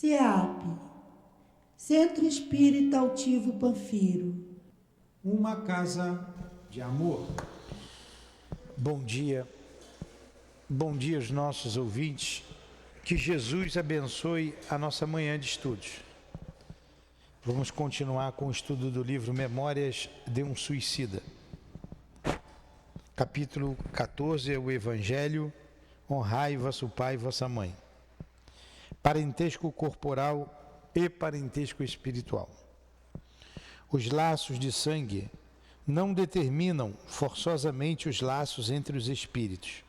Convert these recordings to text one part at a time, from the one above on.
CEAP, Centro Espírita Altivo Panfiro. Uma casa de amor. Bom dia aos nossos ouvintes, que Jesus abençoe a nossa manhã de estudos. Vamos continuar com o estudo do livro Memórias de um Suicida. Capítulo 14 é o Evangelho, honrai vosso pai e vossa mãe. Parentesco corporal e parentesco espiritual. Os laços de sangue não determinam forçosamente os laços entre os espíritos.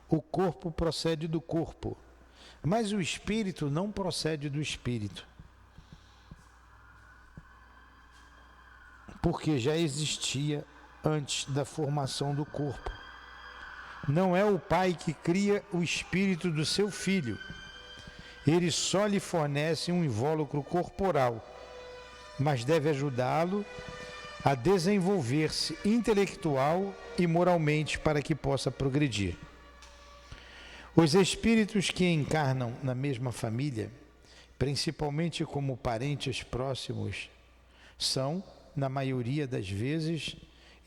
O corpo procede do corpo, mas o espírito não procede do espírito, porque já existia antes da formação do corpo. Não é o pai que cria o espírito do seu filho. Ele só lhe fornece um invólucro corporal, mas deve ajudá-lo a desenvolver-se intelectual e moralmente para que possa progredir. Os espíritos que encarnam na mesma família, principalmente como parentes próximos, são, na maioria das vezes,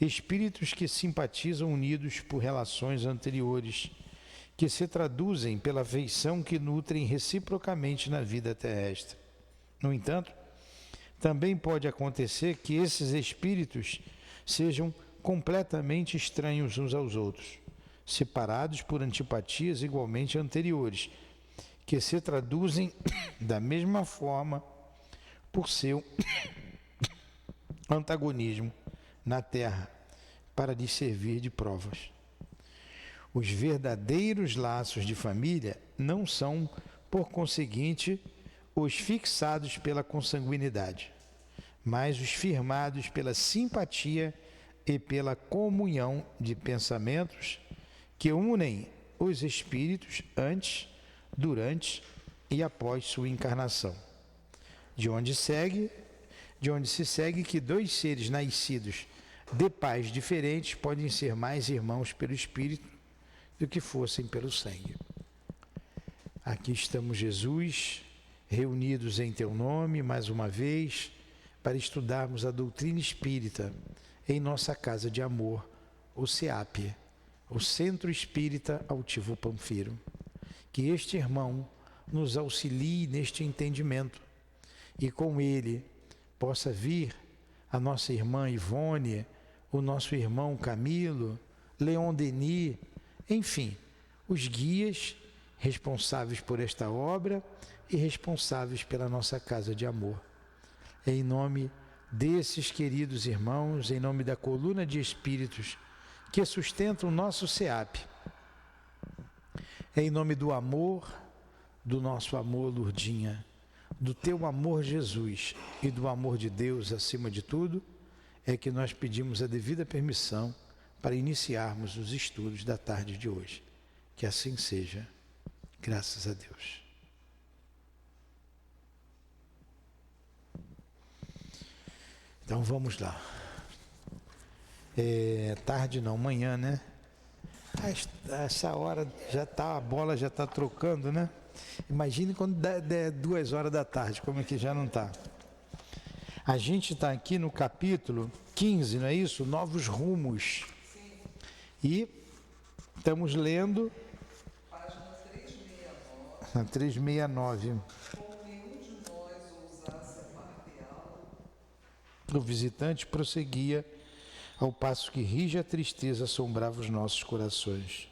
espíritos que simpatizam unidos por relações anteriores, que se traduzem pela afeição que nutrem reciprocamente na vida terrestre. No entanto, também pode acontecer que esses espíritos sejam completamente estranhos uns aos outros, separados por antipatias igualmente anteriores, que se traduzem da mesma forma por seu antagonismo na Terra, para lhes servir de provas. Os verdadeiros laços de família não são, por conseguinte, os fixados pela consanguinidade, mas os firmados pela simpatia e pela comunhão de pensamentos que unem os espíritos antes, durante e após sua encarnação. De onde se segue que dois seres nascidos de pais diferentes podem ser mais irmãos pelo espírito do que fossem pelo sangue. Aqui estamos, Jesus, reunidos em teu nome, mais uma vez, para estudarmos a doutrina espírita em nossa casa de amor, o CEAP, o Centro Espírita Altivo Panfiro. Que este irmão nos auxilie neste entendimento e com ele possa vir a nossa irmã Ivone, o nosso irmão Camilo, Leon Denis, enfim, os guias responsáveis por esta obra e responsáveis pela nossa casa de amor. Em nome desses queridos irmãos, em nome da coluna de espíritos que sustentam o nosso CEAP, em nome do amor, do nosso amor, Lourdinha, do teu amor, Jesus, e do amor de Deus acima de tudo, é que nós pedimos a devida permissão para iniciarmos os estudos da tarde de hoje. Que assim seja, graças a Deus. Então vamos lá. Tarde não, manhã, né? Essa hora já tá, a bola já está trocando, né? Imagine quando der 2 horas da tarde, como é que já não está. A gente está aqui no capítulo 15, não é isso? Novos rumos. Sim. E estamos lendo página 369. Como nenhum de nós ousasse aparteá-lo, o visitante prosseguia, ao passo que rija tristeza assombrava os nossos corações.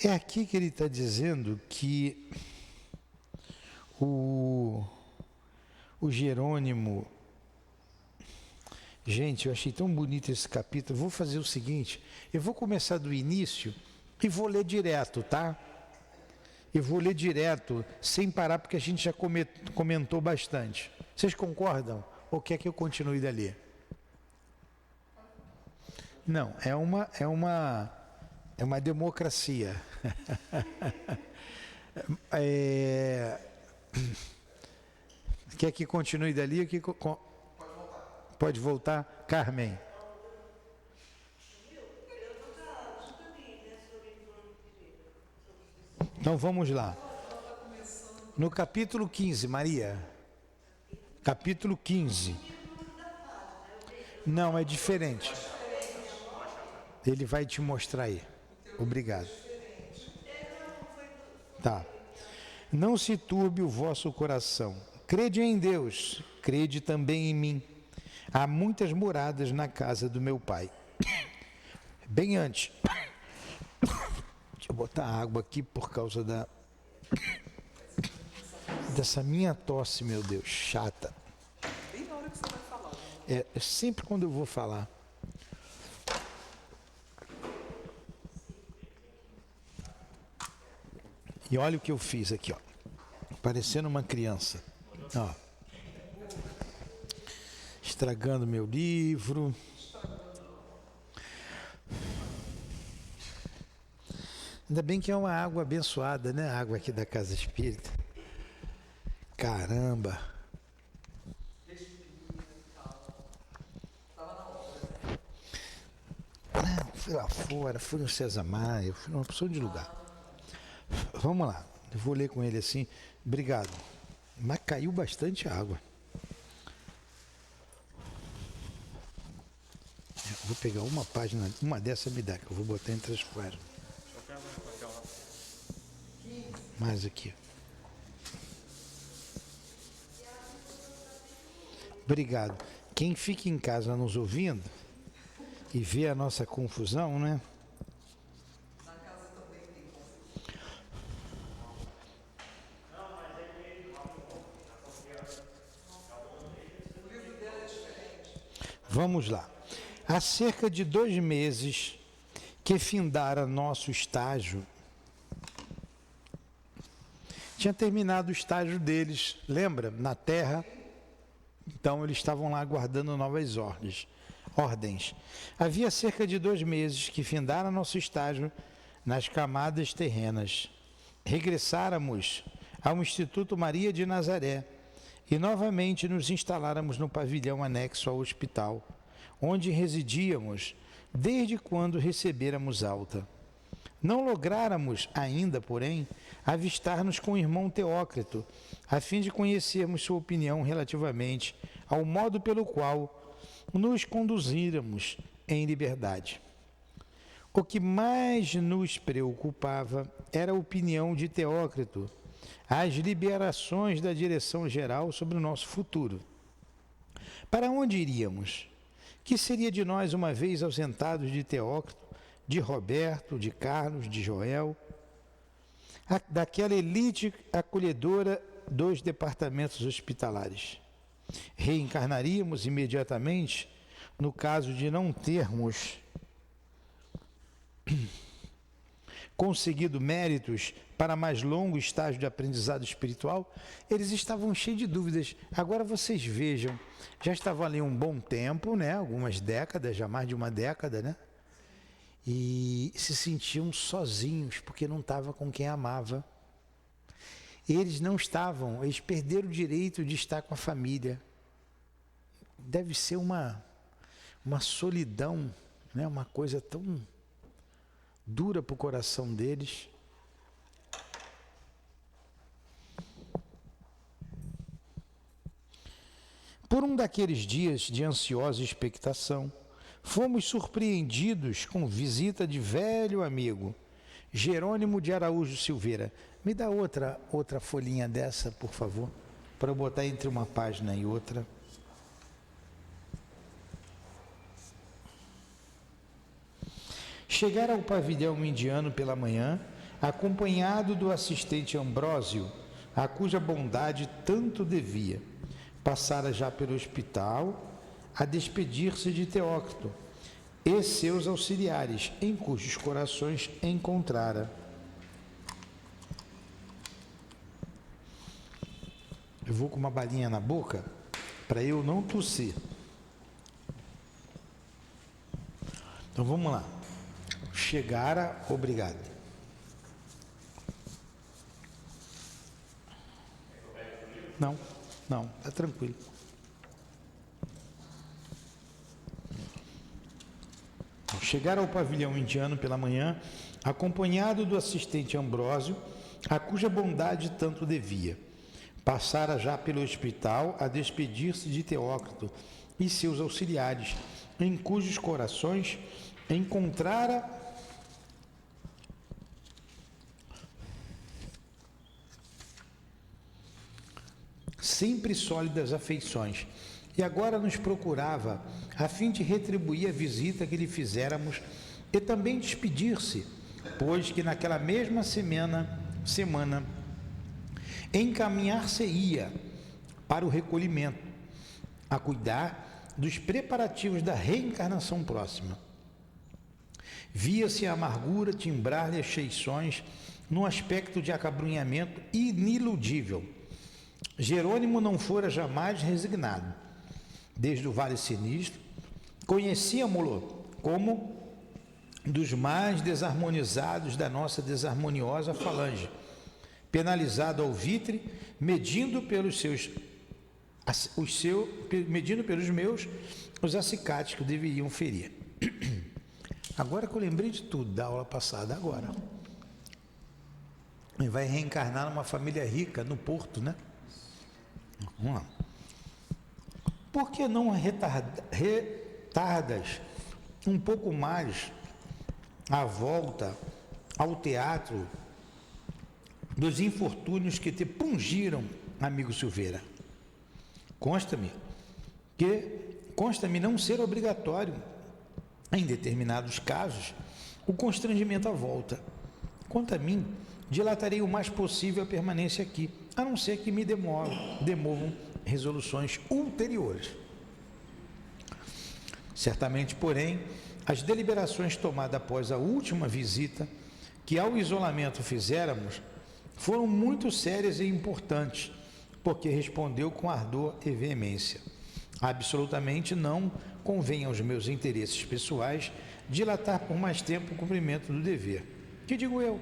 É aqui que ele está dizendo que o Jerônimo... Gente, eu achei tão bonito esse capítulo. Vou fazer o seguinte, eu vou começar do início e vou ler direto, tá? Eu vou ler direto, sem parar, porque a gente já comentou bastante. Vocês concordam? Ou quer que eu continue dali? Não, é uma democracia. Quer que continue dali? Pode voltar? Carmen. Então vamos lá. No capítulo 15, Maria. Capítulo 15. Não, é diferente. Ele vai te mostrar aí. Obrigado. Tá. Não se turbe o vosso coração. Crede em Deus, crede também em mim. Há muitas moradas na casa do meu pai. Bem antes. Deixa eu botar água aqui por causa dessa minha tosse, meu Deus, chata. Bem na hora que você vai falar. É sempre quando eu vou falar. E olha o que eu fiz aqui, ó. Parecendo uma criança. Ó. Estragando meu livro. Ainda bem que é uma água abençoada, né? A água aqui da Casa Espírita. Caramba. Não, fui lá fora, fui no César Maia, fui numa opção de lugar. Vamos lá, eu vou ler com ele assim. Obrigado. Mas caiu bastante água. Eu vou pegar uma página, uma dessa me dá, que eu vou botar entre as quadras. Mais aqui. Obrigado. Quem fica em casa nos ouvindo e vê a nossa confusão, né? Vamos lá. Há cerca de 2 meses que findara nosso estágio. Tinha terminado o estágio deles, lembra? Na Terra. Então eles estavam lá aguardando novas ordens. Havia cerca de 2 meses que findara nosso estágio nas camadas terrenas. Regressáramos ao Instituto Maria de Nazaré e novamente nos instaláramos no pavilhão anexo ao hospital, onde residíamos desde quando recebêramos alta. Não lográramos ainda, porém, avistar-nos com o irmão Teócrito, a fim de conhecermos sua opinião relativamente ao modo pelo qual nos conduzíramos em liberdade. O que mais nos preocupava era a opinião de Teócrito, as liberações da direção-geral sobre o nosso futuro. Para onde iríamos? Que seria de nós uma vez ausentados de Teócrito, de Roberto, de Carlos, de Joel, daquela elite acolhedora dos departamentos hospitalares? Reencarnaríamos imediatamente no caso de não termos conseguido méritos para mais longo estágio de aprendizado espiritual? Eles estavam cheios de dúvidas. Agora vocês vejam, já estavam ali um bom tempo, né? Algumas décadas, já mais de uma década, né? E se sentiam sozinhos, porque não estava com quem amava. Eles não estavam, eles perderam o direito de estar com a família. Deve ser uma solidão, né? Uma coisa tão dura para o coração deles. Por um daqueles dias de ansiosa expectação, fomos surpreendidos com visita de velho amigo, Jerônimo de Araújo Silveira. Me dá outra folhinha dessa, por favor, para eu botar entre uma página e outra. Chegara ao pavilhão indiano pela manhã, acompanhado do assistente Ambrósio, a cuja bondade tanto devia. Passara já pelo hospital a despedir-se de Teócrito e seus auxiliares, em cujos corações encontrara. Eu vou com uma balinha na boca para eu não tossir. Então vamos lá. Chegara, obrigado. Não, tá tranquilo. Chegaram ao pavilhão indiano pela manhã, acompanhado do assistente Ambrósio, a cuja bondade tanto devia. Passara já pelo hospital a despedir-se de Teócrito e seus auxiliares, em cujos corações encontrara sempre sólidas afeições, e agora nos procurava a fim de retribuir a visita que lhe fizéramos e também despedir-se, pois que naquela mesma semana encaminhar-se-ia para o recolhimento, a cuidar dos preparativos da reencarnação próxima. Via-se a amargura timbrar-lhe as feições num aspecto de acabrunhamento iniludível. Jerônimo não fora jamais resignado. Desde o Vale Sinistro, conhecíamo-lo como dos mais desarmonizados da nossa desarmoniosa falange, penalizado ao vitre, medindo pelos meus os acicates que deveriam ferir. Agora que eu lembrei de tudo da aula passada, agora. E vai reencarnar numa família rica no Porto, né? Vamos lá. Por que não retardas um pouco mais a volta ao teatro dos infortúnios que te pungiram, amigo Silveira? Consta-me não ser obrigatório, em determinados casos, o constrangimento à volta. Quanto a mim, dilatarei o mais possível a permanência aqui, a não ser que me demovam resoluções ulteriores. Certamente, porém, as deliberações tomadas após a última visita, que ao isolamento fizéramos, foram muito sérias e importantes, porque respondeu com ardor e veemência. Absolutamente não convém aos meus interesses pessoais dilatar por mais tempo o cumprimento do dever. Que digo eu?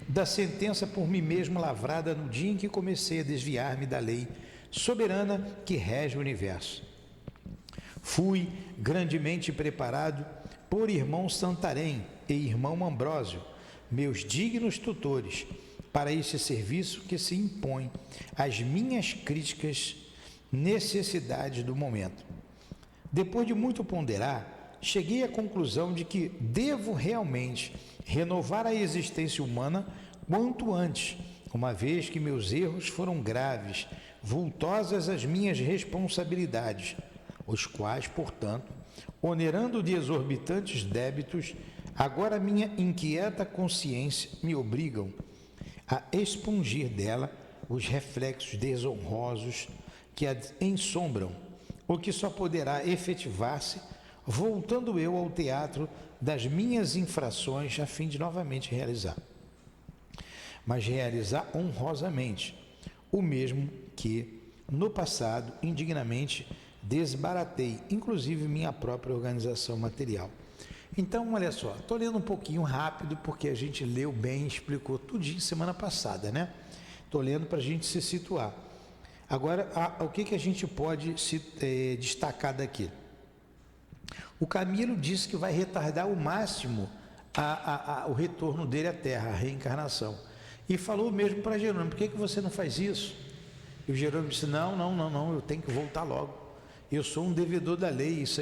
Da sentença por mim mesmo lavrada no dia em que comecei a desviar-me da lei soberana que rege o universo. Fui grandemente preparado por irmão Santarém e irmão Ambrósio, meus dignos tutores, para esse serviço que se impõe às minhas críticas necessidades do momento. Depois de muito ponderar, cheguei à conclusão de que devo realmente renovar a existência humana quanto antes, uma vez que meus erros foram graves, vultosas as minhas responsabilidades, os quais, portanto, onerando de exorbitantes débitos, agora minha inquieta consciência me obrigam a expungir dela os reflexos desonrosos que a ensombram, o que só poderá efetivar-se voltando eu ao teatro das minhas infrações a fim de novamente realizar. Mas realizar honrosamente, o mesmo que, no passado, indignamente desbaratei, inclusive minha própria organização material. Então, olha só, estou lendo um pouquinho rápido, porque a gente leu bem, explicou tudinho semana passada, né? Estou lendo para a gente se situar. Agora, o que a gente pode destacar daqui? O Camilo disse que vai retardar ao máximo o retorno dele à Terra, a reencarnação. E falou mesmo para Jerônimo: por que você não faz isso? E o Jerônimo disse: não, eu tenho que voltar logo. Eu sou um devedor da lei, isso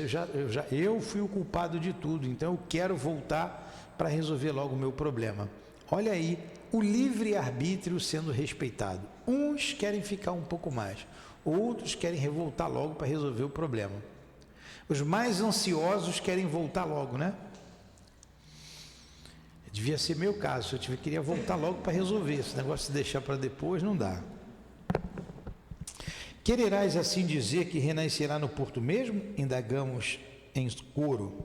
eu fui o culpado de tudo, então eu quero voltar para resolver logo o meu problema. Olha aí, o livre-arbítrio sendo respeitado. Uns querem ficar um pouco mais, outros querem revoltar logo para resolver o problema. Os mais ansiosos querem voltar logo, né? Devia ser meu caso, eu queria voltar logo para resolver. Esse negócio de deixar para depois não dá. Quererás assim dizer que renascerá no Porto mesmo? Indagamos em coro.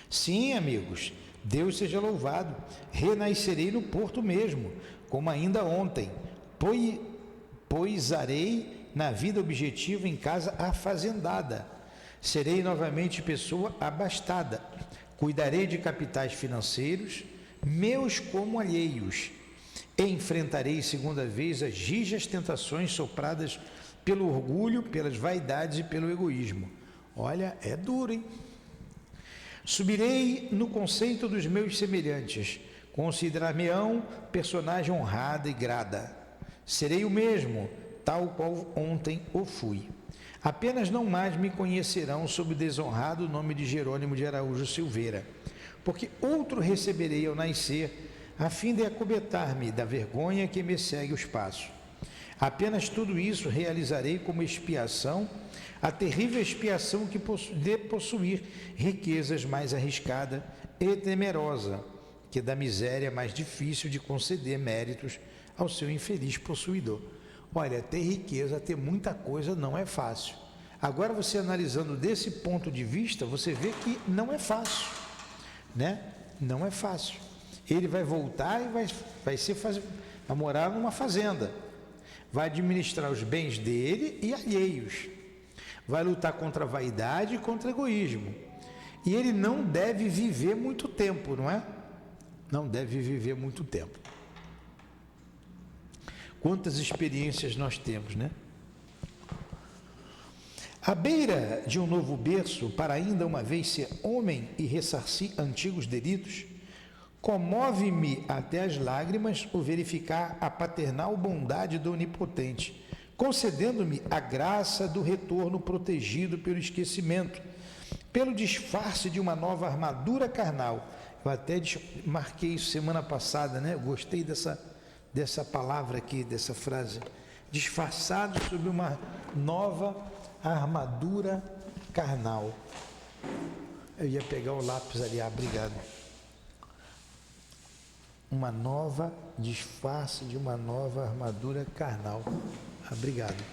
Sim, amigos, Deus seja louvado, renascerei no Porto mesmo, como ainda ontem, poisarei na vida objetiva em casa afazendada, serei novamente pessoa abastada, cuidarei de capitais financeiros, meus como alheios, e enfrentarei segunda vez as rijas tentações sopradas pelo orgulho, pelas vaidades e pelo egoísmo. Olha, é duro, hein? Subirei no conceito dos meus semelhantes, considerar-me-ão personagem honrada e grada. Serei o mesmo, tal qual ontem o fui. Apenas não mais me conhecerão sob o desonrado nome de Jerônimo de Araújo Silveira, porque outro receberei ao nascer, a fim de acobertar-me da vergonha que me segue os passos. Apenas tudo isso realizarei como expiação, a terrível expiação de possuir riquezas mais arriscada e temerosa, que da miséria mais difícil de conceder méritos ao seu infeliz possuidor. Olha, ter riqueza, ter muita coisa não é fácil. Agora você analisando desse ponto de vista, você vê que não é fácil, né? Não é fácil. Ele vai voltar e vai morar numa fazenda, vai administrar os bens dele e alheios, vai lutar contra a vaidade e contra o egoísmo. E ele não deve viver muito tempo, não é? Não deve viver muito tempo. Quantas experiências nós temos, né? À beira de um novo berço, para ainda uma vez ser homem e ressarcir antigos delitos, comove-me até as lágrimas o verificar a paternal bondade do Onipotente, concedendo-me a graça do retorno protegido pelo esquecimento, pelo disfarce de uma nova armadura carnal. Eu até marquei isso semana passada, né? Eu gostei dessa palavra aqui, dessa frase. Disfarçado sob uma nova armadura carnal. Eu ia pegar o lápis ali, obrigado. Disfarce de uma nova armadura carnal. Obrigado.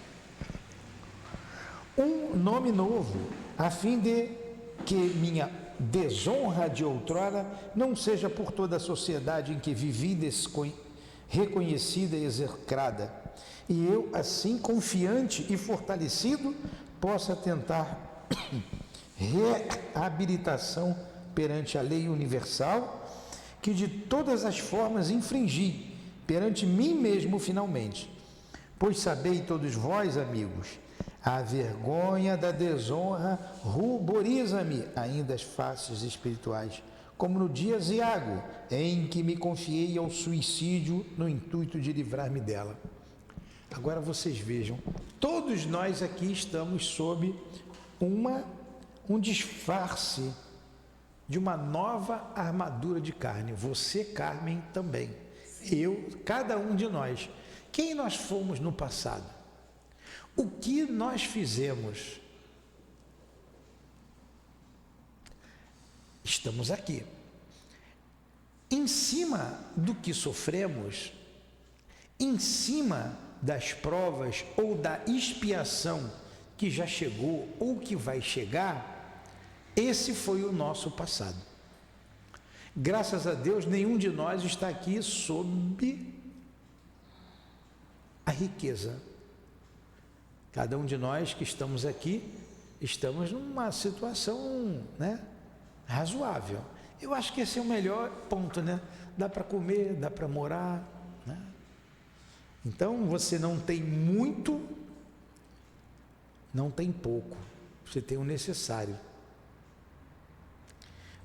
Um nome novo, a fim de que minha desonra de outrora não seja por toda a sociedade em que vivi reconhecida e execrada, e eu, assim, confiante e fortalecido, possa tentar reabilitação perante a lei universal, que de todas as formas infringi perante mim mesmo finalmente. Pois sabei todos vós, amigos, a vergonha da desonra ruboriza-me ainda as faces espirituais, como no dia aziago, em que me confiei ao suicídio no intuito de livrar-me dela. Agora vocês vejam, todos nós aqui estamos sob um disfarce de uma nova armadura de carne. Você, Carmen, também. Eu, cada um de nós. Quem nós fomos no passado? O que nós fizemos? Estamos aqui. Em cima do que sofremos, em cima das provas ou da expiação que já chegou ou que vai chegar, esse foi o nosso passado. Graças a Deus, nenhum de nós está aqui sob a riqueza. Cada um de nós que estamos aqui, estamos numa situação, né, razoável. Eu acho que esse é o melhor ponto, né? Dá para comer, dá para morar, né? Então, você não tem muito, não tem pouco. Você tem o necessário.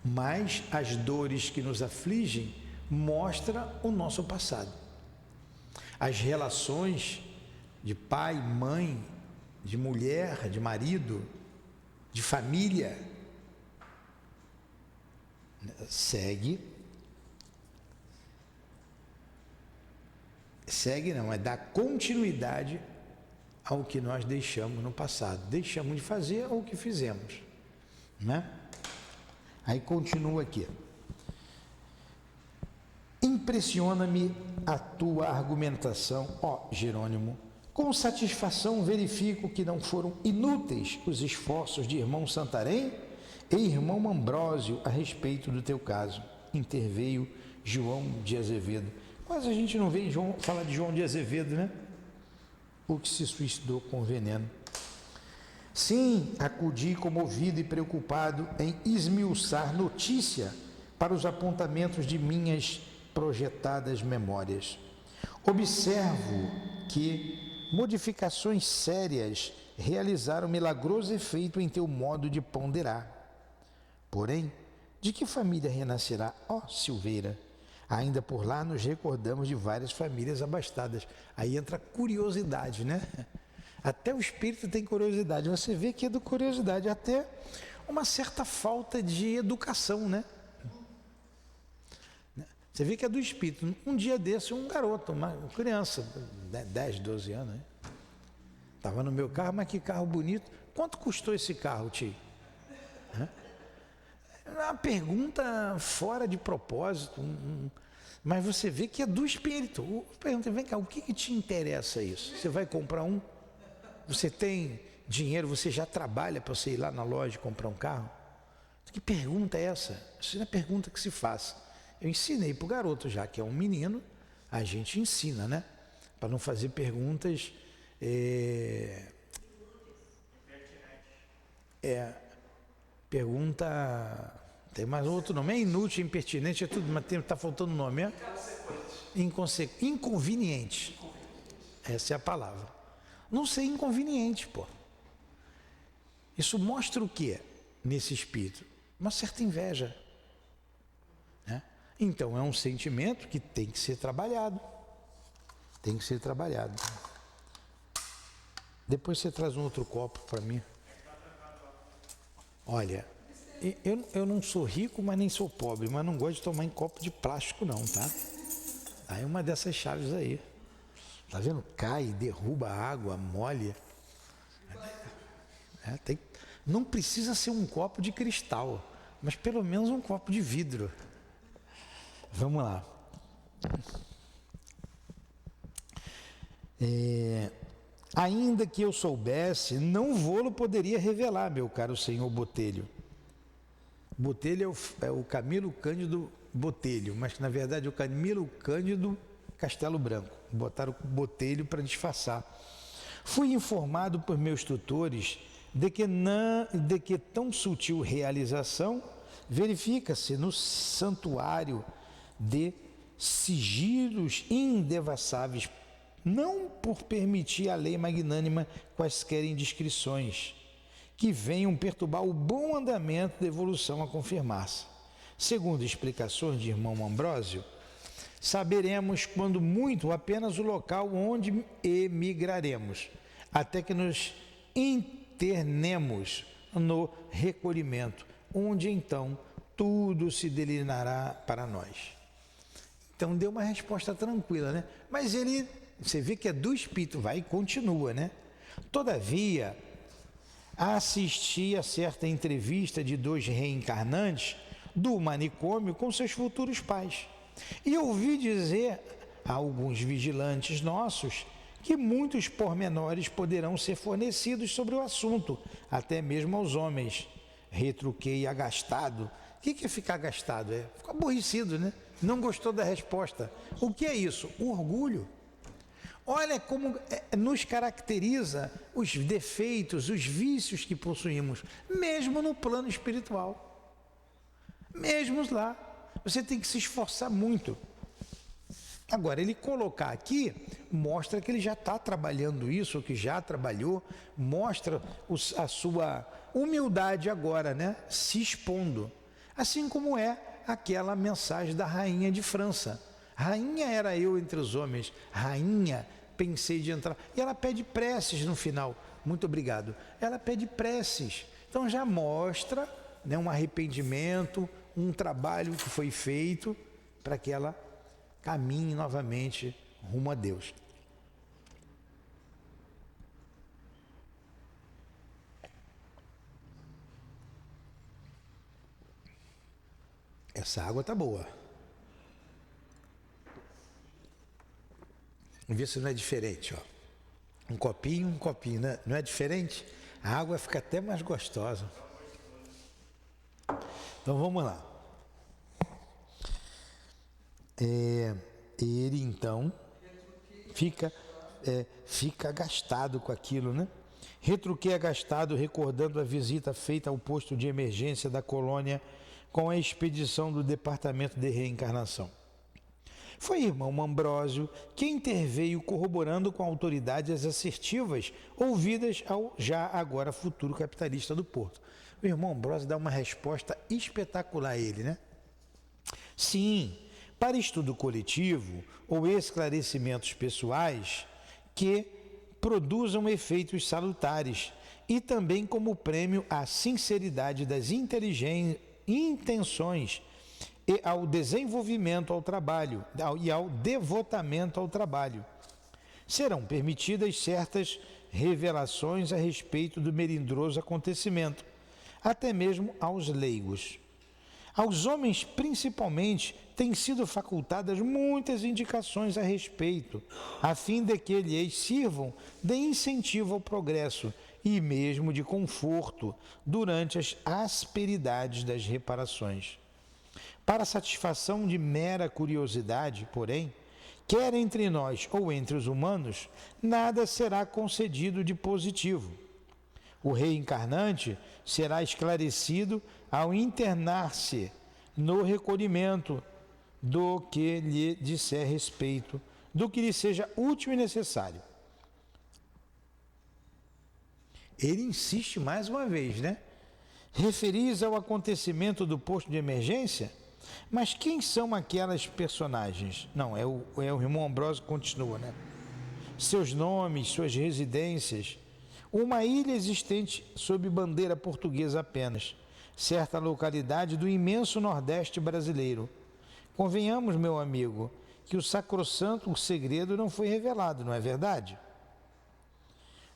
Mas as dores que nos afligem mostram o nosso passado. As relações de pai, mãe, de mulher, de marido, de família, segue não, é dar continuidade ao que nós deixamos no passado. Deixamos de fazer ou o que fizemos, né? Aí continua aqui. Impressiona-me a tua argumentação, ó Jerônimo. Com satisfação verifico que não foram inúteis os esforços de irmão Santarém e irmão Ambrósio a respeito do teu caso. Interveio João de Azevedo. Quase a gente não vê falar de João de Azevedo, né? O que se suicidou com veneno. Sim, acudi comovido e preocupado em esmiuçar notícia para os apontamentos de minhas projetadas memórias. Observo que modificações sérias realizaram milagroso efeito em teu modo de ponderar. Porém, de que família renascerá, ó Silveira, Ainda por lá nos recordamos de várias famílias abastadas. Aí entra a curiosidade, né? Até o espírito tem curiosidade. Você vê que é do curiosidade, até uma certa falta de educação, né? Você vê que é do espírito. Um dia desse, um garoto, uma criança, 10, 12 anos, né? Estava no meu carro, mas que carro bonito. Quanto custou esse carro, tio? Uma pergunta fora de propósito, mas você vê que é do espírito. Pergunta, vem cá, o que te interessa isso? Você vai comprar um? Você tem dinheiro, você já trabalha para você ir lá na loja e comprar um carro? Que pergunta é essa? Isso não é pergunta que se faz. Eu ensinei para o garoto, já que é um menino, a gente ensina, né? Para não fazer perguntas... pergunta... Tem mais outro nome, é inútil, impertinente, é tudo, mas está faltando nome, é? Inconveniente. Essa é a palavra. Não ser inconveniente, pô. Isso mostra o quê nesse espírito? Uma certa inveja. Né? Então, é um sentimento que tem que ser trabalhado. Tem que ser trabalhado. Depois você traz um outro copo para mim. Olha... Eu não sou rico, mas nem sou pobre, mas não gosto de tomar em copo de plástico não, tá? Aí uma dessas chaves aí. Tá vendo? Cai, derruba a água, molha. Não precisa ser um copo de cristal, mas pelo menos um copo de vidro. Vamos lá. Ainda que eu soubesse, não vou-lo poderia revelar, meu caro senhor Botelho. Botelho é o Camilo Cândido Botelho, mas que na verdade é o Camilo Cândido Castelo Branco. Botaram o Botelho para disfarçar. Fui informado por meus tutores de que tão sutil realização verifica-se no santuário de sigilos indevassáveis, não por permitir à lei magnânima quaisquer indiscrições que venham perturbar o bom andamento da evolução a confirmar-se. Segundo explicações de irmão Ambrósio, saberemos quando muito apenas o local onde emigraremos, até que nos internemos no recolhimento, onde então tudo se delineará para nós. Então deu uma resposta tranquila, né? Mas ele, você vê que é do espírito, vai e continua, né? Todavia, assisti a certa entrevista de 2 reencarnantes do manicômio com seus futuros pais. E ouvi dizer a alguns vigilantes nossos que muitos pormenores poderão ser fornecidos sobre o assunto, até mesmo aos homens. Retruquei agastado. O que é ficar agastado? Ficou aborrecido, né? Não gostou da resposta. O que é isso? O orgulho. Olha como nos caracteriza os defeitos, os vícios que possuímos, mesmo no plano espiritual. Mesmo lá. Você tem que se esforçar muito. Agora, ele colocar aqui, mostra que ele já está trabalhando isso, ou que já trabalhou, mostra a sua humildade agora, né? Se expondo. Assim como é aquela mensagem da rainha de França. Rainha era eu entre os homens, rainha, pensei de entrar. E ela pede preces no final. Muito obrigado. Ela pede preces. Então já mostra, né, um arrependimento, um trabalho que foi feito para que ela caminhe novamente rumo a Deus. Essa água tá boa. Vamos ver se não é diferente, ó. Um copinho, né? Não é diferente? A água fica até mais gostosa. Então vamos lá. Ele então fica agastado com aquilo, né? Retruquei agastado, recordando a visita feita ao posto de emergência da colônia com a expedição do departamento de reencarnação. Foi irmão Ambrósio que interveio corroborando com autoridades assertivas ouvidas ao já agora futuro capitalista do Porto. O irmão Ambrósio dá uma resposta espetacular a ele, né? Sim, para estudo coletivo ou esclarecimentos pessoais que produzam efeitos salutares e também como prêmio à sinceridade das intenções e ao desenvolvimento ao trabalho e ao devotamento ao trabalho. Serão permitidas certas revelações a respeito do melindroso acontecimento, até mesmo aos leigos. Aos homens, principalmente, têm sido facultadas muitas indicações a respeito, a fim de que lhes sirvam de incentivo ao progresso e mesmo de conforto durante as asperidades das reparações. Para satisfação de mera curiosidade, porém, quer entre nós ou entre os humanos, nada será concedido de positivo. O reencarnante será esclarecido ao internar-se no recolhimento do que lhe disser respeito, do que lhe seja útil e necessário. Ele insiste mais uma vez, né? Referis ao acontecimento do posto de emergência? Mas quem são aquelas personagens? Não, é o irmão Ambrósio que continua, né? Seus nomes, suas residências. Uma ilha existente sob bandeira portuguesa apenas, certa localidade do imenso Nordeste brasileiro. Convenhamos, meu amigo, que o sacrossanto segredo não foi revelado, não é verdade?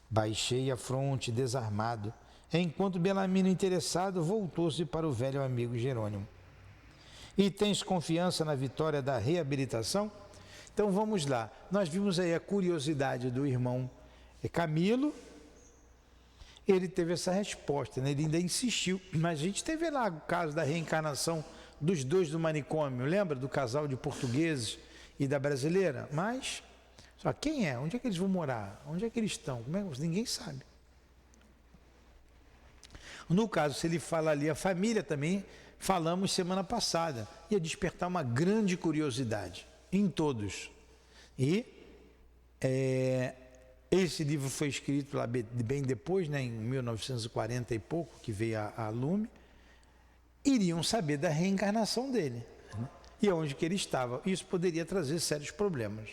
Baixei a fronte, desarmado, enquanto Belarmino, interessado, voltou-se para o velho amigo Jerônimo. E tens confiança na vitória da reabilitação? Então vamos lá. Nós vimos aí a curiosidade do irmão Camilo. Ele teve essa resposta, né? Ele ainda insistiu. Mas a gente teve lá o caso da reencarnação dos dois do manicômio. Lembra do casal de portugueses e da brasileira? Mas, só quem é? Onde é que eles vão morar? Onde é que eles estão? Como é? Ninguém sabe. No caso, se ele fala ali a família também, falamos semana passada, ia despertar uma grande curiosidade em todos. E esse livro foi escrito lá bem depois, né, em 1940 e pouco, que veio a lume, iriam saber da reencarnação dele, né, e onde que ele estava. Isso poderia trazer sérios problemas.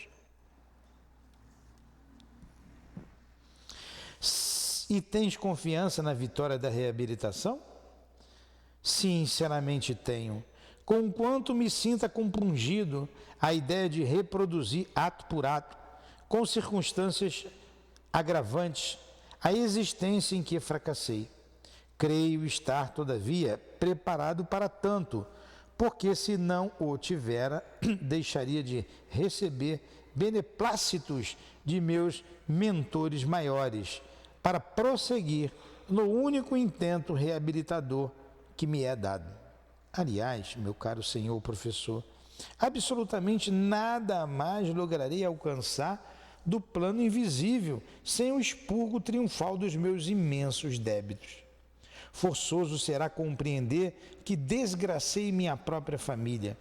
E tens confiança na vitória da reabilitação? Sinceramente tenho. Conquanto me sinta compungido a ideia de reproduzir ato por ato, com circunstâncias agravantes, a existência em que fracassei. Creio estar, todavia, preparado para tanto, porque se não o tivera, deixaria de receber beneplácitos de meus mentores maiores, para prosseguir no único intento reabilitador que me é dado. Aliás, meu caro senhor professor, absolutamente nada mais lograrei alcançar do plano invisível sem o expurgo triunfal dos meus imensos débitos. Forçoso será compreender que desgracei minha própria família,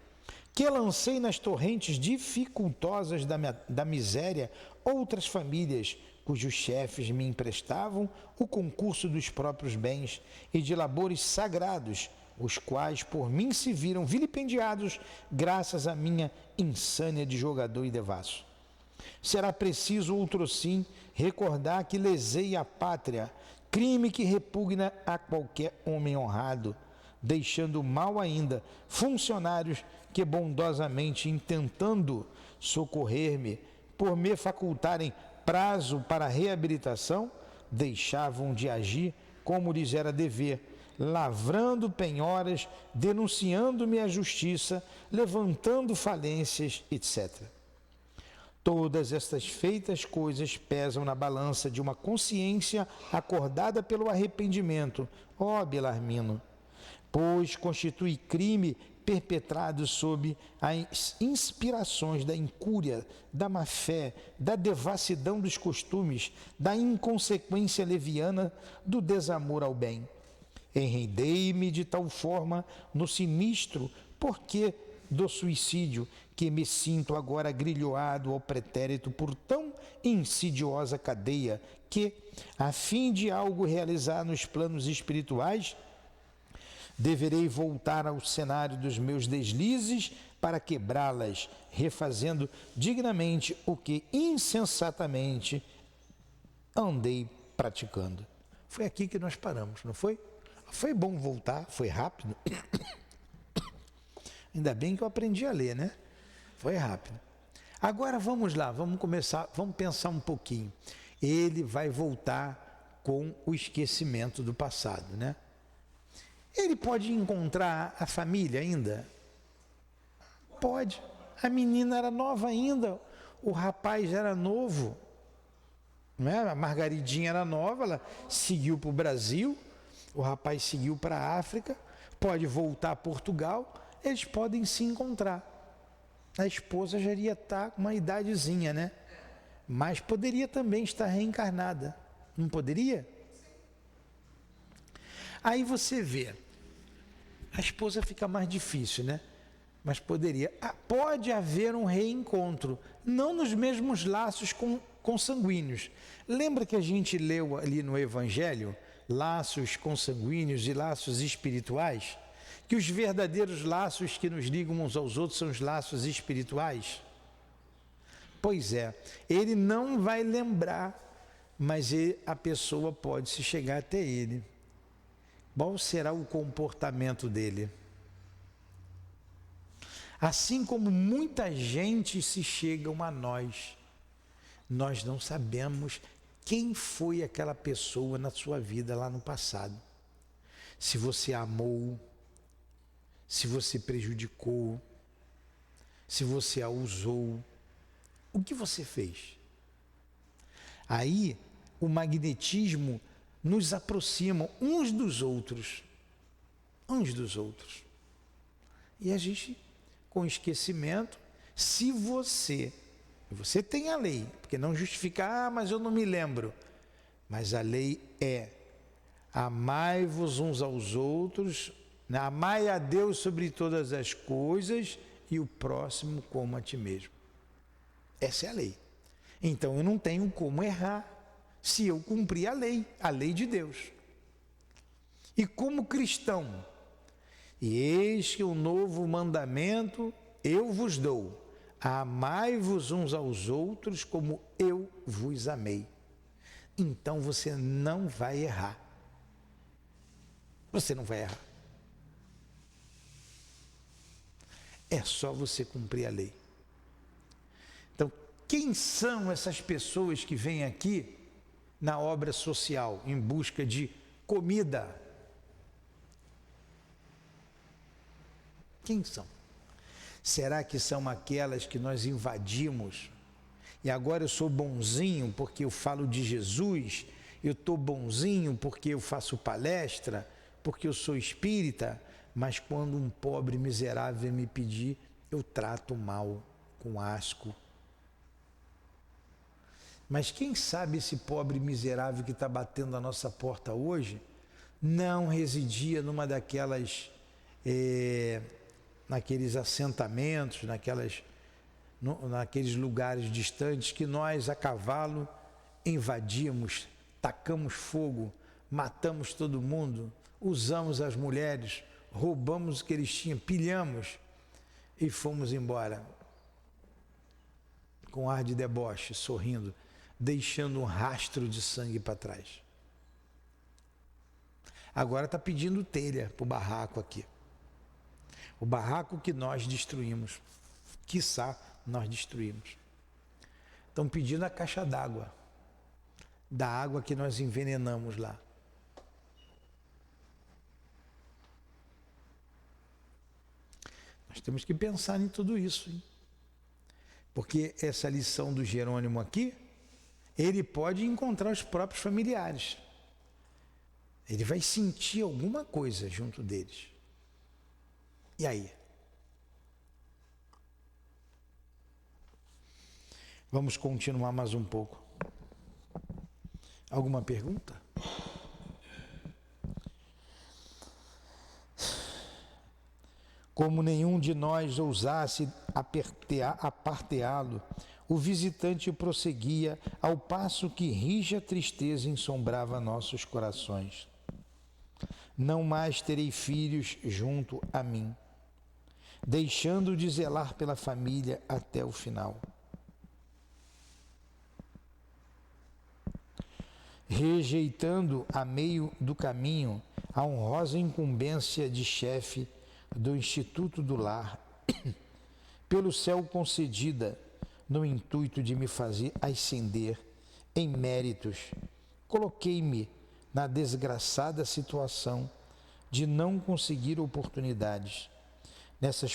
que lancei nas torrentes dificultosas da miséria outras famílias cujos chefes me emprestavam o concurso dos próprios bens e de labores sagrados, os quais por mim se viram vilipendiados graças à minha insânia de jogador e devasso. Será preciso outrossim recordar que lesei a pátria, crime que repugna a qualquer homem honrado, deixando mal ainda funcionários que bondosamente intentando socorrer-me por me facultarem prazo para a reabilitação, deixavam de agir como lhes era dever, lavrando penhoras, denunciando-me à justiça, levantando falências, etc. Todas estas feitas coisas pesam na balança de uma consciência acordada pelo arrependimento, ó Belarmino, pois constitui crime perpetrado sob as inspirações da incúria, da má-fé, da devassidão dos costumes, da inconsequência leviana, do desamor ao bem. Enredei-me de tal forma no sinistro porquê do suicídio, que me sinto agora grilhoado ao pretérito por tão insidiosa cadeia que, a fim de algo realizar nos planos espirituais, deverei voltar ao cenário dos meus deslizes para quebrá-las, refazendo dignamente o que insensatamente andei praticando. Foi aqui que nós paramos, não foi? Foi bom voltar, foi rápido. Ainda bem que eu aprendi a ler, né? Foi rápido. Agora vamos lá, vamos pensar um pouquinho. Ele vai voltar com o esquecimento do passado, né? Ele pode encontrar a família ainda? Pode. A menina era nova ainda, o rapaz era novo, não é? A Margaridinha era nova, ela seguiu para o Brasil, o rapaz seguiu para a África, pode voltar a Portugal, eles podem se encontrar. A esposa já iria estar com uma idadezinha, né? Mas poderia também estar reencarnada, não poderia? Aí você vê, a esposa fica mais difícil, né? Mas poderia. Pode haver um reencontro, não nos mesmos laços consanguíneos. Lembra que a gente leu ali no Evangelho, laços consanguíneos e laços espirituais? Que os verdadeiros laços que nos ligam uns aos outros são os laços espirituais? Pois é, ele não vai lembrar, mas a pessoa pode se chegar até ele. Qual será o comportamento dele? Assim como muita gente se chegam a nós, nós não sabemos quem foi aquela pessoa na sua vida lá no passado. Se você amou, se você prejudicou, se você a usou, o que você fez? Aí o magnetismo nos aproxima uns dos outros. E a gente, com esquecimento, se você tem a lei, porque não justifica, mas eu não me lembro. Mas a lei é: amai-vos uns aos outros, amai a Deus sobre todas as coisas e o próximo como a ti mesmo. Essa é a lei. Então eu não tenho como errar se eu cumprir a lei de Deus. E como cristão, e eis que um novo mandamento eu vos dou: amai-vos uns aos outros como eu vos amei. Então você não vai errar. Você não vai errar. É só você cumprir a lei. Então, quem são essas pessoas que vêm aqui na obra social em busca de comida? Quem são? Será que são aquelas que nós invadimos? E agora eu sou bonzinho porque eu falo de Jesus, eu estou bonzinho porque eu faço palestra, porque eu sou espírita, mas quando um pobre miserável me pedir, eu trato mal, com asco. Mas quem sabe esse pobre miserável que está batendo a nossa porta hoje não residia numa daquelas, naqueles assentamentos, naqueles lugares distantes que nós a cavalo invadimos, tacamos fogo, matamos todo mundo, usamos as mulheres, roubamos o que eles tinham, pilhamos e fomos embora com ar de deboche, sorrindo, deixando um rastro de sangue para trás. Agora está pedindo telha para o barraco aqui. O barraco que nós destruímos, quiçá nós destruímos. Estão pedindo a caixa d'água, da água que nós envenenamos lá. Nós temos que pensar em tudo isso, hein? Porque essa lição do Jerônimo aqui, ele pode encontrar os próprios familiares. Ele vai sentir alguma coisa junto deles. E aí? Vamos continuar mais um pouco. Alguma pergunta? Como nenhum de nós ousasse aparteá-lo, o visitante prosseguia, ao passo que rija tristeza ensombrava nossos corações. Não mais terei filhos junto a mim. deixando de zelar pela família até o final. Rejeitando a meio do caminho a honrosa incumbência de chefe do Instituto do Lar, pelo céu concedida, no intuito de me fazer ascender em méritos, coloquei-me na desgraçada situação de não conseguir oportunidades. Nessa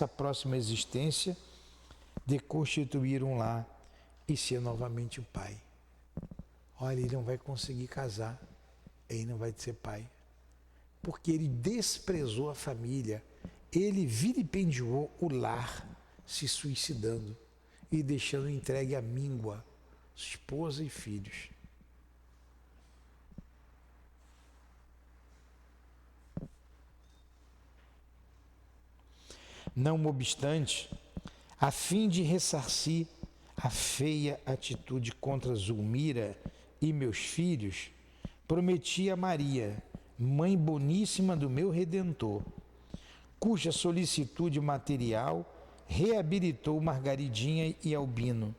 próxima existência, de constituir um lar e ser novamente pai. Olha, ele não vai conseguir casar, ele não vai ser pai, porque ele desprezou a família, ele vilipendiou o lar, se suicidando e deixando entregue à míngua esposa e filhos. Não obstante, a fim de ressarcir a feia atitude contra Zulmira e meus filhos, prometi a Maria, mãe boníssima do meu Redentor, cuja solicitude material reabilitou Margaridinha e Albino,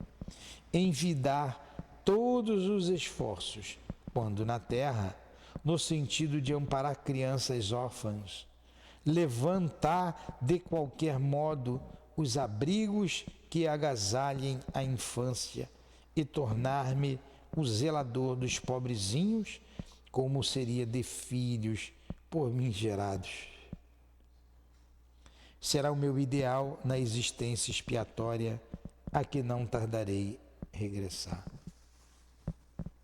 envidar todos os esforços, quando na terra, no sentido de amparar crianças órfãs, levantar de qualquer modo os abrigos que agasalhem a infância e tornar-me o zelador dos pobrezinhos, como seria de filhos por mim gerados. Será o meu ideal na existência expiatória a que não tardarei regressar.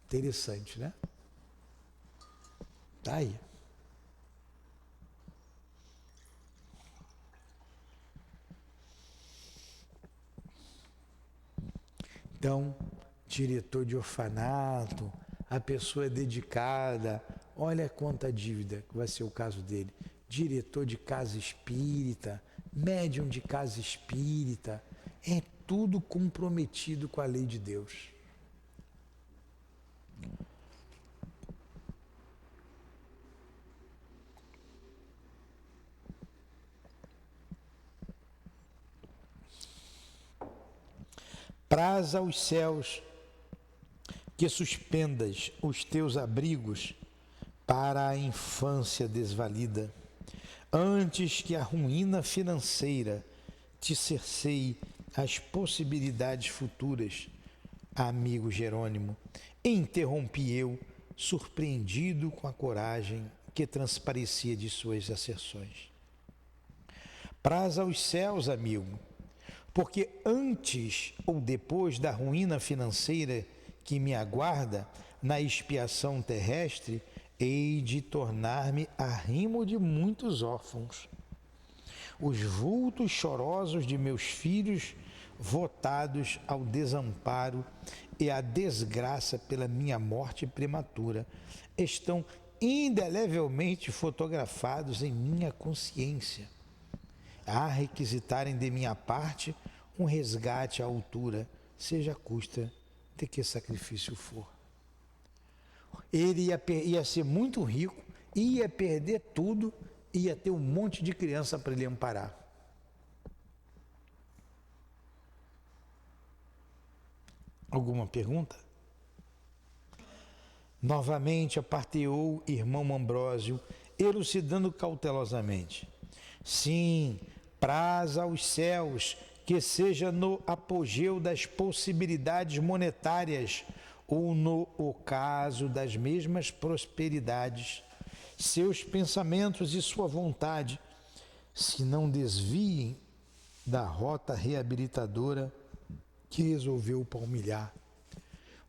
Interessante, né? Tá aí. Então, diretor de orfanato, a pessoa é dedicada, olha quanta dívida que vai ser o caso dele. Diretor de casa espírita, médium de casa espírita, é tudo comprometido com a lei de Deus. Praza aos céus que suspendas os teus abrigos para a infância desvalida, antes que a ruína financeira te cerceie as possibilidades futuras. Amigo Jerônimo, interrompi eu, surpreendido com a coragem que transparecia de suas asserções. Praza aos céus, amigo, porque antes ou depois da ruína financeira que me aguarda na expiação terrestre, hei de tornar-me arrimo de muitos órfãos. Os vultos chorosos de meus filhos, votados ao desamparo e à desgraça pela minha morte prematura, estão indelevelmente fotografados em minha consciência, a requisitarem de minha parte um resgate à altura, seja à custa de que sacrifício for. Ele ia ser muito rico, ia perder tudo, ia ter um monte de criança para ele amparar. Alguma pergunta? Novamente aparteou irmão Ambrósio, elucidando cautelosamente. Sim, praza aos céus que seja no apogeu das possibilidades monetárias ou no ocaso das mesmas prosperidades, seus pensamentos e sua vontade se não desviem da rota reabilitadora que resolveu palmilhar.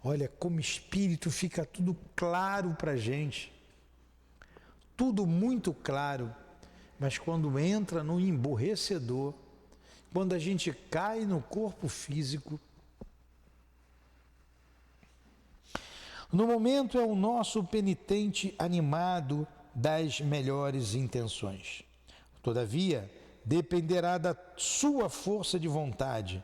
Olha, como espírito fica tudo claro para a gente, tudo muito claro, mas quando entra no emborrecedor, quando a gente cai no corpo físico, no momento é o nosso penitente animado das melhores intenções. Todavia, dependerá da sua força de vontade,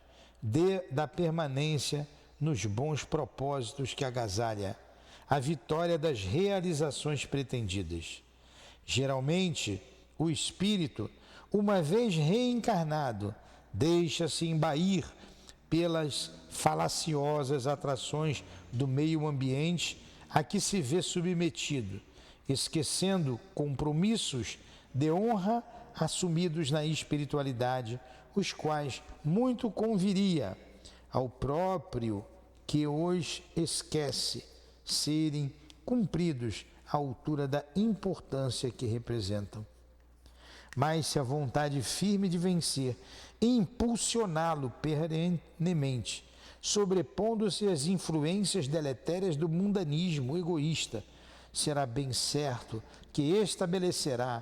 da permanência nos bons propósitos que agasalha, a vitória das realizações pretendidas. Geralmente, o espírito, uma vez reencarnado, deixa-se embair pelas falaciosas atrações do meio ambiente a que se vê submetido, esquecendo compromissos de honra assumidos na espiritualidade, os quais muito conviria ao próprio que os esquece serem cumpridos à altura da importância que representam. Mas se a vontade firme de vencer impulsioná-lo perenemente, sobrepondo-se às influências deletérias do mundanismo egoísta, será bem certo que estabelecerá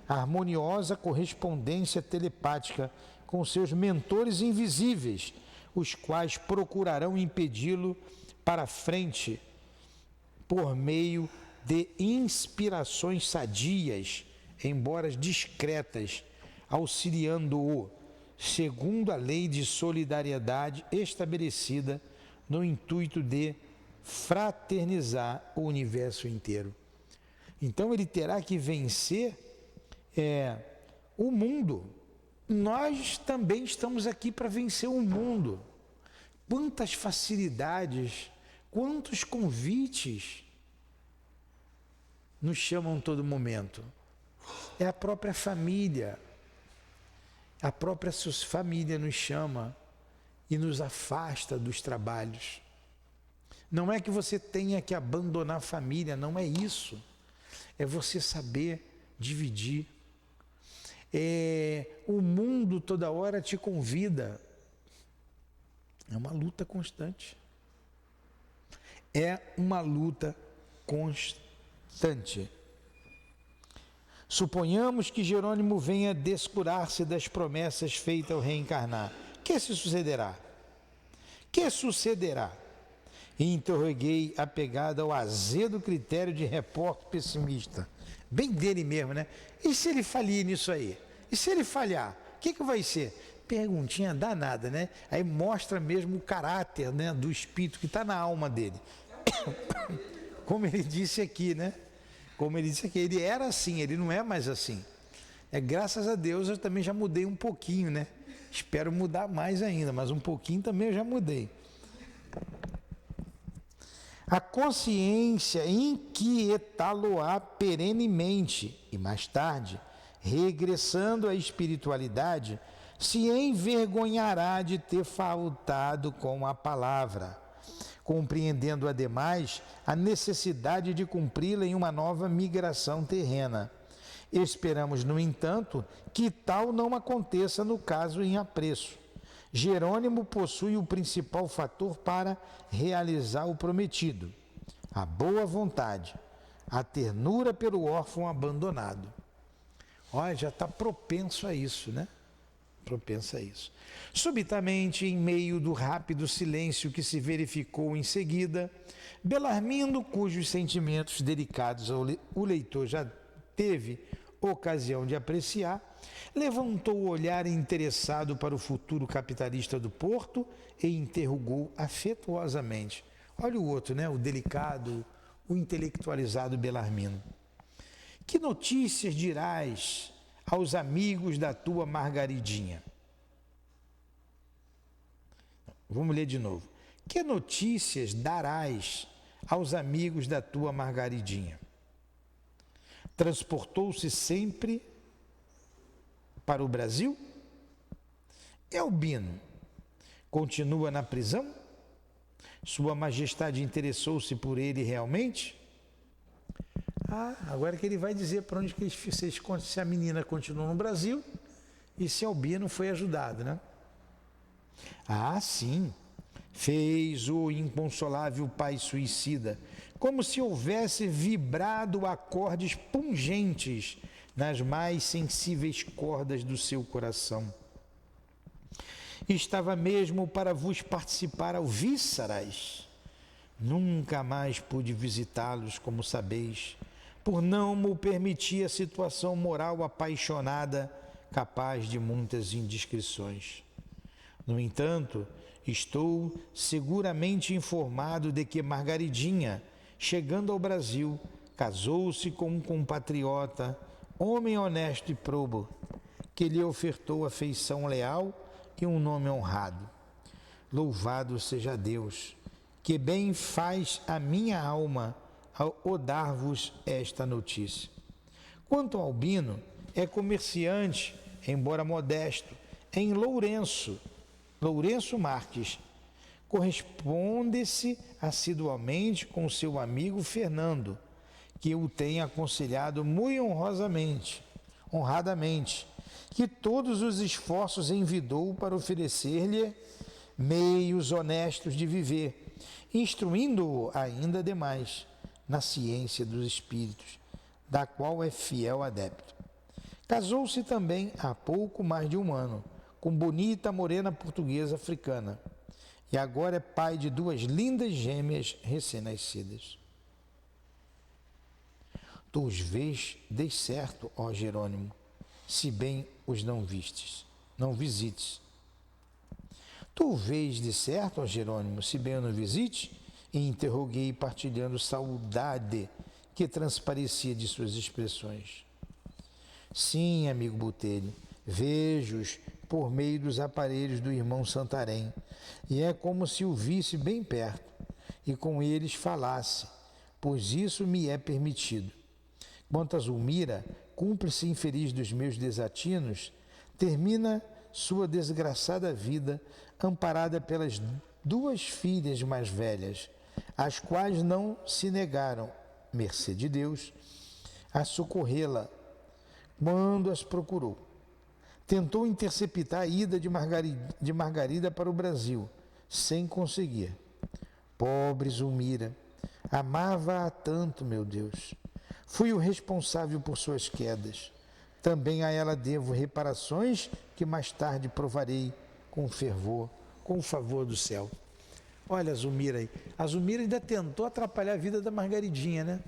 harmoniosa correspondência telepática com seus mentores invisíveis, os quais procurarão impedi-lo para a frente por meio de inspirações sadias, embora discretas, auxiliando-o segundo a lei de solidariedade estabelecida no intuito de fraternizar o universo inteiro. Então ele terá que vencer o mundo. Nós também estamos aqui para vencer o mundo. Quantas facilidades, quantos convites nos chamam a todo momento. É a própria família. A própria família nos chama e nos afasta dos trabalhos. Não é que você tenha que abandonar a família, não é isso. É você saber dividir. O mundo toda hora te convida. É uma luta constante. É uma luta constante. Suponhamos que Jerônimo venha descurar-se das promessas feitas ao reencarnar. Que se sucederá? Que sucederá? E interroguei apegado ao azedo critério de repórter pessimista. Bem dele mesmo, né? E se ele falir nisso aí? E se ele falhar? O que vai ser? Perguntinha danada, né? Aí mostra mesmo o caráter, né, do espírito que está na alma dele. Como ele disse aqui, né? Como ele disse aqui, ele era assim, ele não é mais assim. Graças a Deus eu também já mudei um pouquinho, né? Espero mudar mais ainda, mas um pouquinho também eu já mudei. A consciência inquietá-lo-á perenemente e mais tarde, regressando à espiritualidade, se envergonhará de ter faltado com a palavra, compreendendo ademais a necessidade de cumpri-la em uma nova migração terrena. Esperamos, no entanto, que tal não aconteça no caso em apreço. Jerônimo possui o principal fator para realizar o prometido: a boa vontade, a ternura pelo órfão abandonado. Olha, já está propenso a isso, né? Propenso a isso. Subitamente, em meio do rápido silêncio que se verificou em seguida, Belarmindo, cujos sentimentos delicados o leitor já teve ocasião de apreciar, levantou o olhar interessado para o futuro capitalista do Porto e interrogou afetuosamente. Olha o outro, né? O delicado, o intelectualizado Belarmino. Que notícias dirás aos amigos da tua Margaridinha? Vamos ler de novo. Que notícias darás aos amigos da tua Margaridinha? Transportou-se sempre para o Brasil? Albino continua na prisão? Sua Majestade interessou-se por ele realmente? Agora que ele vai dizer para onde que vocês contam, se a menina continua no Brasil e se Albino foi ajudado, né? Sim, fez o inconsolável pai suicida, como se houvesse vibrado acordes pungentes nas mais sensíveis cordas do seu coração. Estava mesmo para vos participar ao vísceras. Nunca mais pude visitá-los, como sabeis, por não me permitir a situação moral apaixonada, capaz de muitas indiscrições. No entanto, estou seguramente informado de que Margaridinha, chegando ao Brasil, casou-se com um compatriota, homem honesto e probo, que lhe ofertou afeição leal e um nome honrado. Louvado seja Deus, que bem faz a minha alma ao dar-vos esta notícia. Quanto ao Albino, é comerciante, embora modesto, em Lourenço Marques. Corresponde-se assiduamente com seu amigo Fernando, que o tem aconselhado muito honradamente, que todos os esforços envidou para oferecer-lhe meios honestos de viver, instruindo-o ainda demais na ciência dos espíritos, da qual é fiel adepto. Casou-se também há pouco mais de um ano, com bonita morena portuguesa africana, e agora é pai de 2 lindas gêmeas recém-nascidas. Tu os vês de certo, ó Jerônimo, se bem os não visites. Tu o vês de certo, ó Jerônimo, se bem o não visites? E interroguei, partilhando saudade que transparecia de suas expressões. Sim, amigo Botelho, vejo-os por meio dos aparelhos do irmão Santarém, e é como se o visse bem perto, e com eles falasse, pois isso me é permitido. Quanto a Zulmira, cúmplice infeliz dos meus desatinos, termina sua desgraçada vida amparada pelas 2 filhas mais velhas, as quais não se negaram, mercê de Deus, a socorrê-la quando as procurou. Tentou interceptar a ida de Margarida para o Brasil, sem conseguir. Pobre Zulmira, amava-a tanto, meu Deus. Fui o responsável por suas quedas. Também a ela devo reparações que mais tarde provarei com fervor, com o favor do céu. Olha a Zulmira aí. A Zulmira ainda tentou atrapalhar a vida da Margaridinha, né?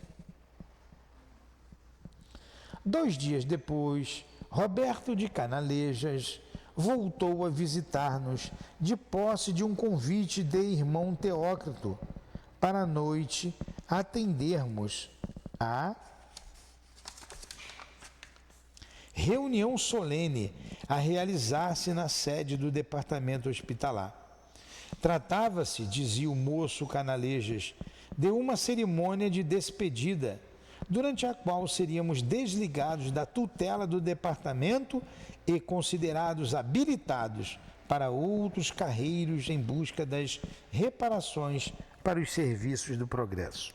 2 dias depois, Roberto de Canalejas voltou a visitar-nos de posse de um convite de irmão Teócrito para a noite atendermos a reunião solene a realizar-se na sede do departamento hospitalar. Tratava-se, dizia o moço Canalejas, de uma cerimônia de despedida, durante a qual seríamos desligados da tutela do departamento e considerados habilitados para outros carreiros em busca das reparações para os serviços do progresso.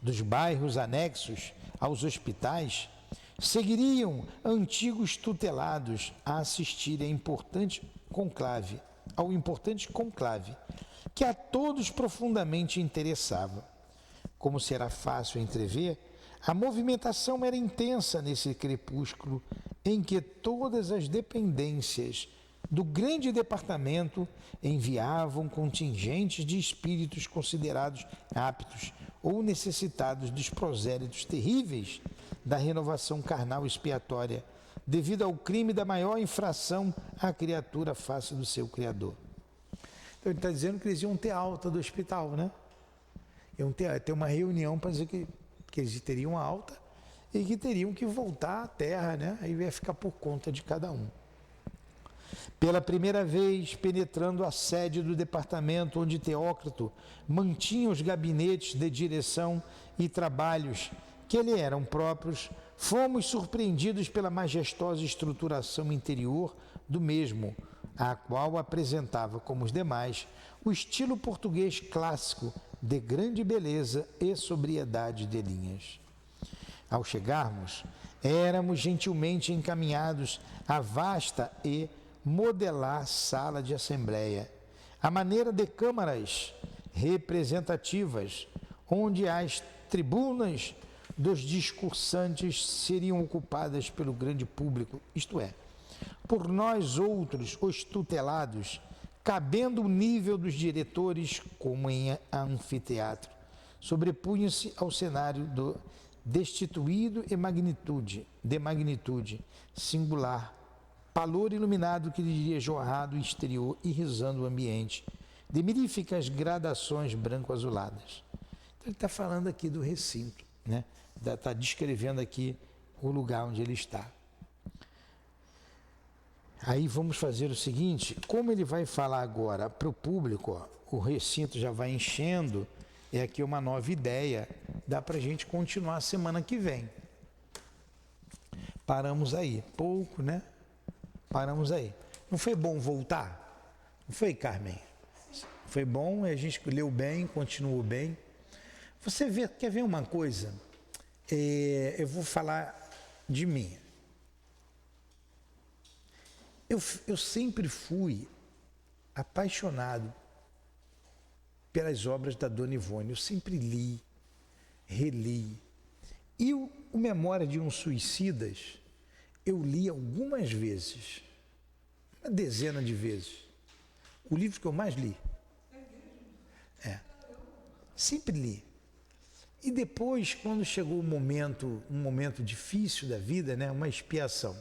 Dos bairros anexos aos hospitais, seguiriam antigos tutelados a assistir ao importante conclave, que a todos profundamente interessava. Como será fácil entrever, a movimentação era intensa nesse crepúsculo em que todas as dependências do grande departamento enviavam contingentes de espíritos considerados aptos ou necessitados dos prosélitos terríveis da renovação carnal expiatória, devido ao crime da maior infração à criatura face do seu Criador. Então ele está dizendo que eles iam ter alta do hospital, né? Iam ter uma reunião para dizer que eles teriam alta e que teriam que voltar à terra, né? Aí ia ficar por conta de cada um. Pela primeira vez, penetrando a sede do departamento onde Teócrito mantinha os gabinetes de direção e trabalhos que lhe eram próprios, fomos surpreendidos pela majestosa estruturação interior do mesmo, a qual apresentava, como os demais, o estilo português clássico de grande beleza e sobriedade de linhas. Ao chegarmos, éramos gentilmente encaminhados à vasta e modelar sala de assembleia, à maneira de câmaras representativas, onde as tribunas dos discursantes seriam ocupadas pelo grande público, isto é, por nós outros, os tutelados, cabendo o nível dos diretores como em anfiteatro, sobrepunha-se ao cenário do destituído e de magnitude singular, palor iluminado que lhe iria jorrado o exterior, irrisando o ambiente, de miríficas gradações branco-azuladas. Então ele está falando aqui do recinto, né? Está descrevendo aqui o lugar onde ele está. Aí vamos fazer o seguinte, como ele vai falar agora para o público, ó, o recinto já vai enchendo, é aqui uma nova ideia, dá para a gente continuar semana que vem. Paramos aí, pouco, né? Paramos aí. Não foi bom voltar? Não foi, Carmen? Foi bom, a gente leu bem, continuou bem. Você vê, quer ver uma coisa? Eu vou falar de mim. Eu sempre fui apaixonado pelas obras da Dona Ivone. Eu sempre li, reli. E o Memória de uns Suicidas, eu li algumas vezes, uma dezena de vezes. O livro que eu mais li. Sempre li. E depois, quando chegou um momento difícil da vida, né, uma expiação,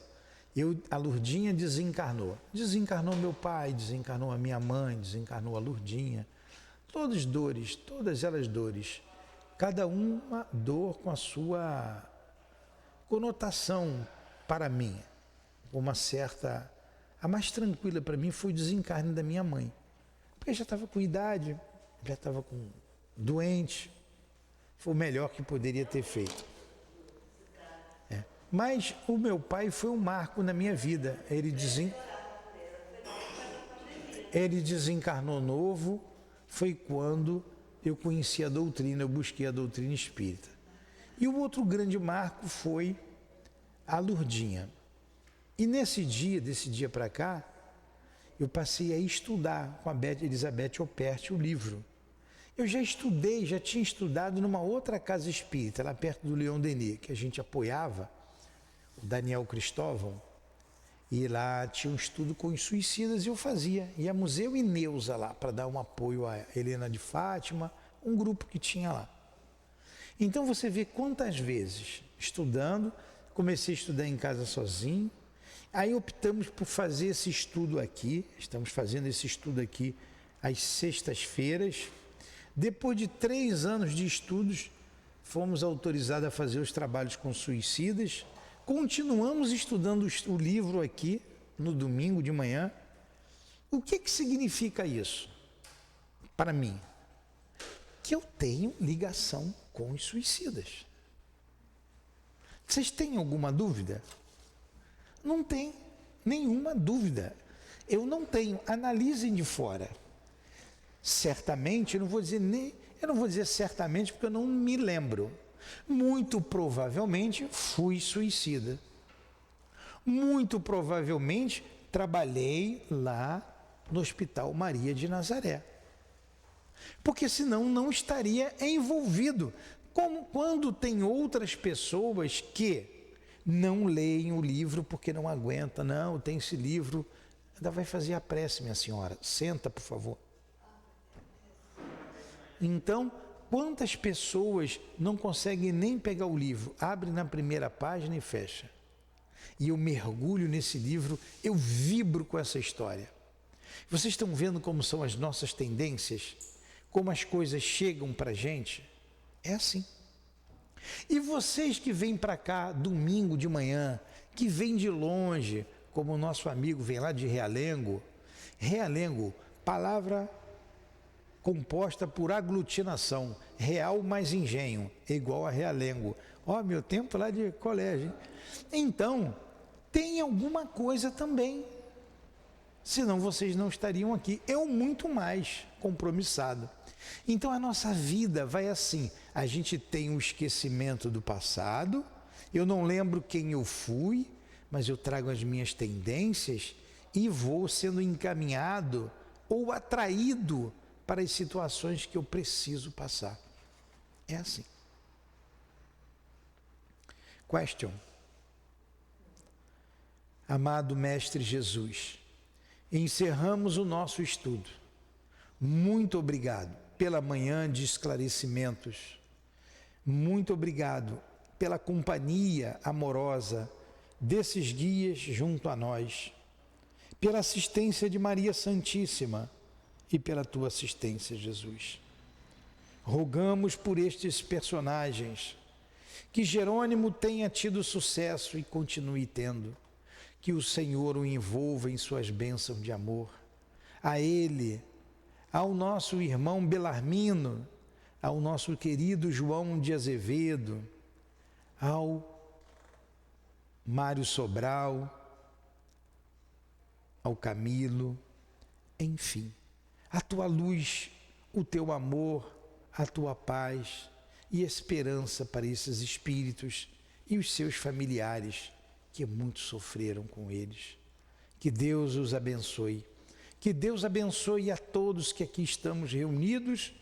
a Lurdinha desencarnou. Desencarnou meu pai, desencarnou a minha mãe, desencarnou a Lurdinha. Todas dores, todas elas dores. Cada uma dor com a sua conotação para mim. Uma certa... A mais tranquila para mim foi o desencarne da minha mãe. Porque já estava com idade, já estava doente. Foi o melhor que poderia ter feito. Mas o meu pai foi um marco na minha vida. Ele desencarnou novo, foi quando eu conheci a doutrina, eu busquei a doutrina espírita. E o outro grande marco foi a Lurdinha. E desse dia para cá, eu passei a estudar com a Elizabeth Operti o livro. Eu já tinha estudado numa outra casa espírita, lá perto do Leon Denis, que a gente apoiava, o Daniel Cristóvão, e lá tinha um estudo com os suicidas e eu fazia. Íamos eu e Neuza lá para dar um apoio a Helena de Fátima, um grupo que tinha lá. Então você vê quantas vezes estudando, comecei a estudar em casa sozinho, aí optamos por fazer esse estudo aqui, estamos fazendo esse estudo aqui às sextas-feiras. Depois de 3 anos de estudos, fomos autorizados a fazer os trabalhos com suicidas. Continuamos estudando o livro aqui, no domingo de manhã. O que significa isso para mim? Que eu tenho ligação com os suicidas. Vocês têm alguma dúvida? Não tem nenhuma dúvida. Eu não tenho. Analisem de fora. Certamente, eu não vou dizer certamente porque eu não me lembro. Muito provavelmente fui suicida. Muito provavelmente trabalhei lá no Hospital Maria de Nazaré. Porque senão não estaria envolvido. Como quando tem outras pessoas que não leem o livro porque não aguentam. Não, tem esse livro. Ainda vai fazer a prece, minha senhora. Senta, por favor. Então, quantas pessoas não conseguem nem pegar o livro? Abre na primeira página e fecha. E eu mergulho nesse livro, eu vibro com essa história. Vocês estão vendo como são as nossas tendências? Como as coisas chegam para a gente? É assim. E vocês que vêm para cá domingo de manhã, que vêm de longe, como o nosso amigo vem lá de Realengo. Realengo, palavra composta por aglutinação, real mais engenho, é igual a Realengo. Ó, meu tempo lá de colégio, hein? Então, tem alguma coisa também. Senão vocês não estariam aqui. Eu muito mais compromissado. Então a nossa vida vai assim. A gente tem um esquecimento do passado. Eu não lembro quem eu fui, mas eu trago as minhas tendências e vou sendo encaminhado ou atraído para as situações que eu preciso passar. É assim. Question. Amado Mestre Jesus, encerramos o nosso estudo. Muito obrigado pela manhã de esclarecimentos. Muito obrigado pela companhia amorosa desses guias junto a nós, pela assistência de Maria Santíssima e pela tua assistência, Jesus. Rogamos por estes personagens, que Jerônimo tenha tido sucesso e continue tendo, que o Senhor o envolva em suas bênçãos de amor. A ele, ao nosso irmão Belarmino, ao nosso querido João de Azevedo, ao Mário Sobral, ao Camilo, enfim, a tua luz, o teu amor, a tua paz e esperança para esses espíritos e os seus familiares que muito sofreram com eles. Que Deus os abençoe. Que Deus abençoe a todos que aqui estamos reunidos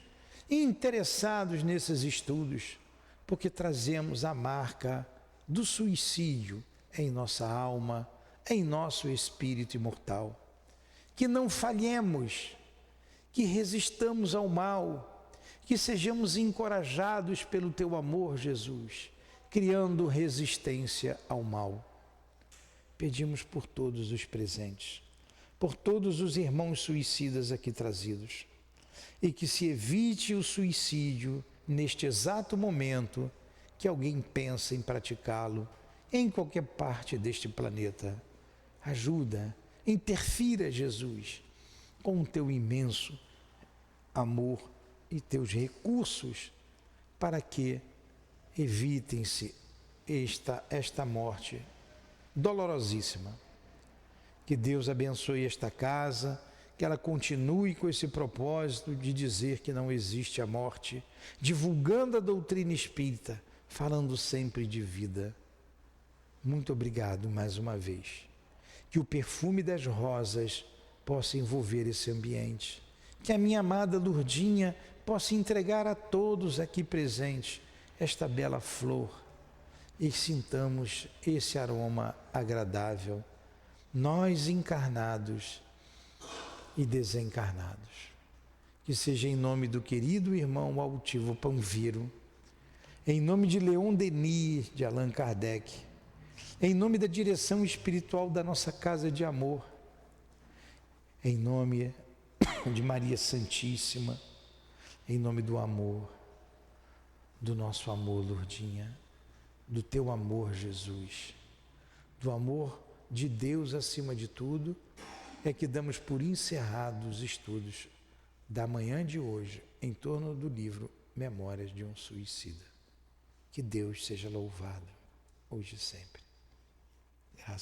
e interessados nesses estudos, porque trazemos a marca do suicídio em nossa alma, em nosso espírito imortal. Que não falhemos, que resistamos ao mal, que sejamos encorajados pelo teu amor, Jesus, criando resistência ao mal. Pedimos por todos os presentes, por todos os irmãos suicidas aqui trazidos, e que se evite o suicídio neste exato momento que alguém pensa em praticá-lo em qualquer parte deste planeta. Ajuda, interfira, Jesus, com o teu imenso amor e teus recursos para que evitem-se esta morte dolorosíssima. Que Deus abençoe esta casa, que ela continue com esse propósito de dizer que não existe a morte, divulgando a doutrina espírita, falando sempre de vida. Muito obrigado mais uma vez. Que o perfume das rosas possa envolver esse ambiente. Que a minha amada Lourdinha possa entregar a todos aqui presentes esta bela flor e sintamos esse aroma agradável, nós encarnados e desencarnados. Que seja em nome do querido irmão altivo Panviro, em nome de Leon Denis, de Allan Kardec, em nome da direção espiritual da nossa Casa de Amor, em nome de Maria Santíssima, em nome do amor, do nosso amor, Lourdinha, do teu amor, Jesus, do amor de Deus acima de tudo, é que damos por encerrados os estudos da manhã de hoje em torno do livro Memórias de um Suicida. Que Deus seja louvado, hoje e sempre.